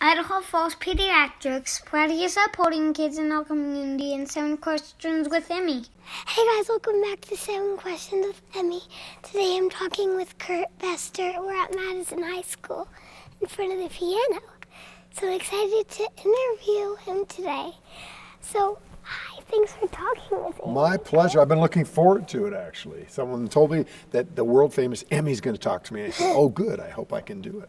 Idaho Falls Pediatrics, proudly supporting kids in our community in 7 questions with Emmy. Hey guys, welcome back to 7 Questions with Emmy. Today I'm talking with Kurt Bestor. We're at Madison High School in front of the piano. So I'm excited to interview him today. So, hi, thanks for talking with me. My pleasure. I've been looking forward to it, actually. Someone told me that the world-famous Emmy's going to talk to me. I said, oh, good. I hope I can do it.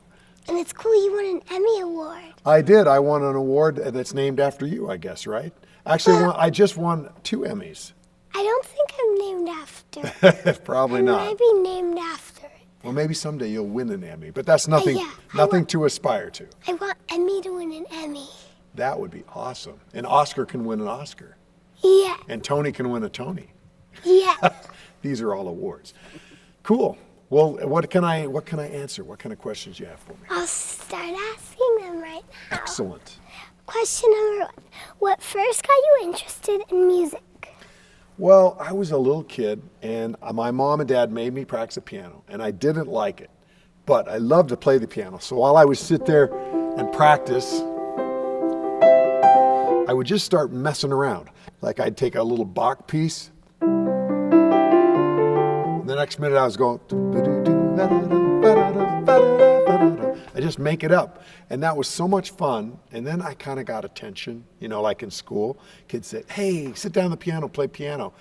And it's cool you won an Emmy Award. I did. I won an award that's named after you, I guess, right? Actually, I just won 2 Emmys. I don't think I'm named after. Probably I not. might be named after it. Well, maybe someday you'll win an Emmy, but that's nothing to aspire to. I want Emmy to win an Emmy. That would be awesome. And Oscar can win an Oscar. Yeah. And Tony can win a Tony. Yeah. These are all awards. Cool. Well, what can I answer? What kind of questions do you have for me? I'll start asking them right now. Excellent. Question number 1. What first got you interested in music? Well, I was a little kid, and my mom and dad made me practice the piano, and I didn't like it. But I loved to play the piano. So while I would sit there and practice, I would just start messing around. Like I'd take a little Bach piece, the next minute I was going, I just make it up. And that was so much fun. And then I kind of got attention, like in school. Kids said, hey, sit down at the piano, play piano.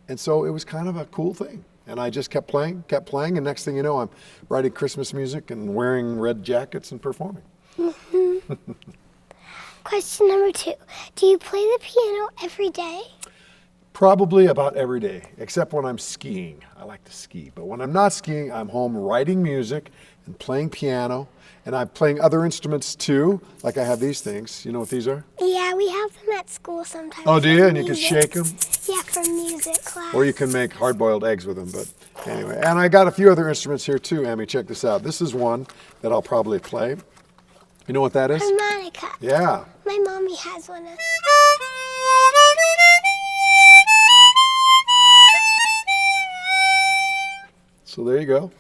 And so it was kind of a cool thing. And I just kept playing. And next thing you know, I'm writing Christmas music and wearing red jackets and performing. Mm-hmm. Question number 2. Do you play the piano every day? Probably about every day, except when I'm skiing. I like to ski. But when I'm not skiing, I'm home writing music and playing piano. And I'm playing other instruments too, like I have these things. You know what these are? Yeah, we have them at school sometimes. Oh, do you? And you can shake them? Yeah, for music class. Or you can make hard-boiled eggs with them. But anyway, and I got a few other instruments here too, Emmy. Check this out. This is one that I'll probably play. You know what that is? Harmonica. Yeah. My mommy has one of. So there you go.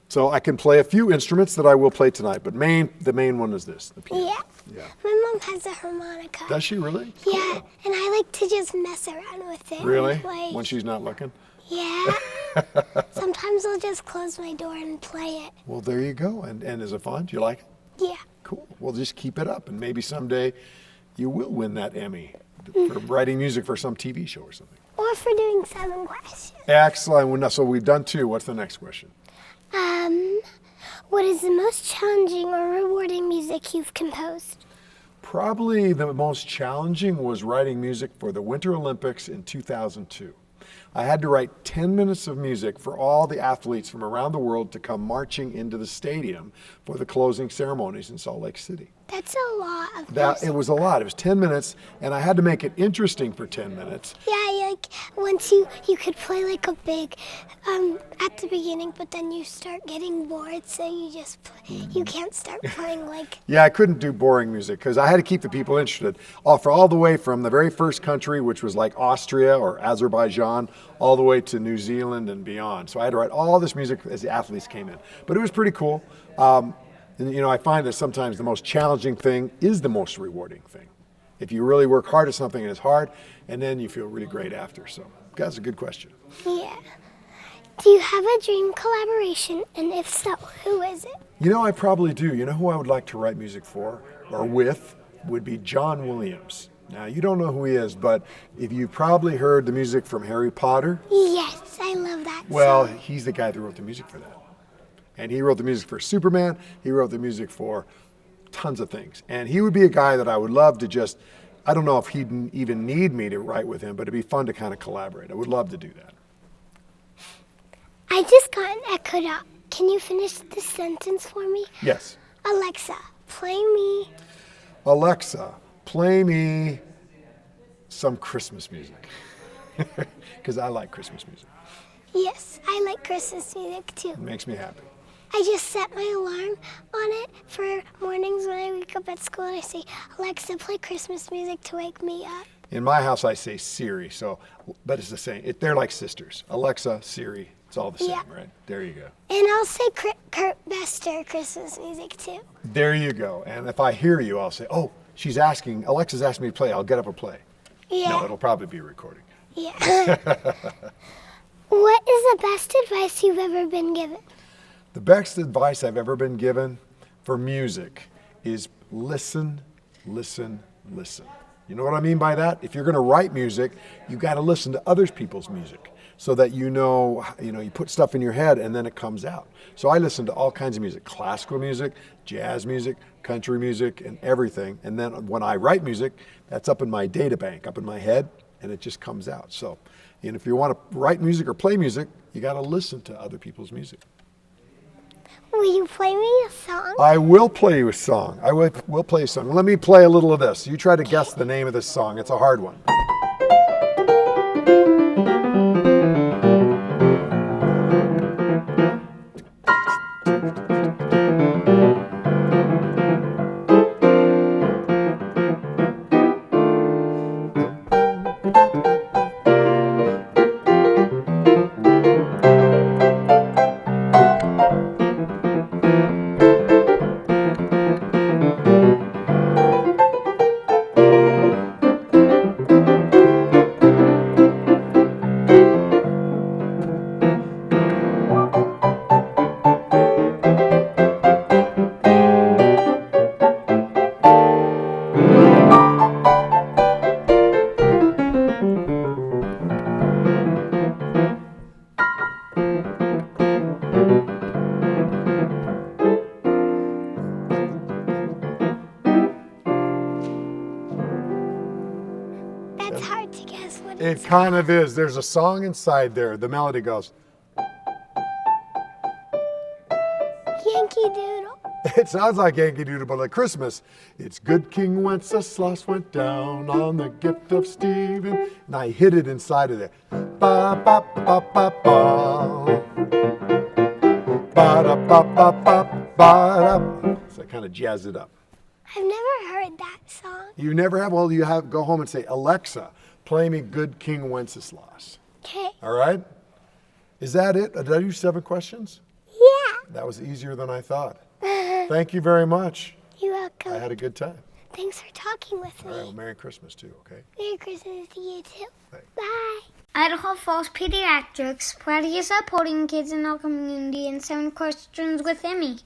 So I can play a few instruments that I will play tonight, but the main one is this, the piano. Yeah. My mom has a harmonica. Does she really? Yeah, and I like to just mess around with it. Really? When she's not looking? Yeah. Sometimes I'll just close my door and play it. Well, there you go. And is it fun? Do you like it? Yeah. Cool. Well, just keep it up, and maybe someday you will win that Emmy for writing music for some TV show or something. Or for doing 7 questions. Excellent. So we've done 2. What's the next question? What is the most challenging or rewarding music you've composed? Probably the most challenging was writing music for the Winter Olympics in 2002. I had to write 10 minutes of music for all the athletes from around the world to come marching into the stadium for the closing ceremonies in Salt Lake City. That's a lot of music. It was a lot. It was 10 minutes, and I had to make it interesting for 10 minutes. Yeah, like once you could play like a big at the beginning, but then you start getting bored, so you can't start playing like. Yeah, I couldn't do boring music because I had to keep the people interested. All the way from the very first country, which was like Austria or Azerbaijan, all the way to New Zealand and beyond. So I had to write all this music as the athletes came in. But it was pretty cool. And I find that sometimes the most challenging thing is the most rewarding thing. If you really work hard at something and it's hard, and then you feel really great after. So that's a good question. Yeah. Do you have a dream collaboration? And if so, who is it? I probably do. You know who I would like to write music for or with would be John Williams. Now, you don't know who he is, but if you've probably heard the music from Harry Potter. Yes, I love that Well, song. he's the guy that wrote the music for that. And he wrote the music for Superman. He wrote the music for tons of things. And he would be a guy that I would love to I don't know if he'd even need me to write with him, but it'd be fun to kind of collaborate. I would love to do that. I just got an echoed out. Can you finish the sentence for me? Yes. Alexa, play me. Alexa, play me some Christmas music. Because I like Christmas music. Yes, I like Christmas music too. It makes me happy. I just set my alarm on it for mornings when I wake up at school, and I say, Alexa, play Christmas music to wake me up. In my house, I say Siri, but it's the same. They're like sisters. Alexa, Siri. It's all the same, Yeah. right? There you go. And I'll say Kurt Bestor Christmas music too. There you go. And if I hear you, I'll say, oh, Alexa's asking me to play. I'll get up and play. Yeah. No, it'll probably be a recording. Yeah. What is the best advice you've ever been given? The best advice I've ever been given for music is listen, listen, listen. You know what I mean by that? If you're going to write music, you got to listen to other people's music so that you put stuff in your head and then it comes out. So I listen to all kinds of music, classical music, jazz music, country music, and everything. And then when I write music, that's up in my data bank, up in my head, and it just comes out. So, if you want to write music or play music, you got to listen to other people's music. Will you play me a song? I will play you a song. I will play you a song. Let me play a little of this. You try to guess the name of this song. It's a hard one. That's hard to guess what It kind of is. There's a song inside there. The melody goes, Yankee Doodle. it sounds like Yankee Doodle, but like Christmas. It's good King Wenceslas went down on the gift of Stephen. And I hit it inside of there. Ba ba ba ba ba. Ba da ba ba ba ba da. So I kind of jazz it up. I've never heard that song. You never have? Well, go home and say, Alexa, play me Good King Wenceslas. Okay. All right? Is that it? Did I do 7 questions? Yeah. That was easier than I thought. Thank you very much. You're welcome. I had a good time. Thanks for talking with All me. right, well, Merry Christmas too, okay? Merry Christmas to you too. Thanks. Bye. Idaho Falls Pediatrics, proudly supporting kids in our community and 7 questions with Emmy.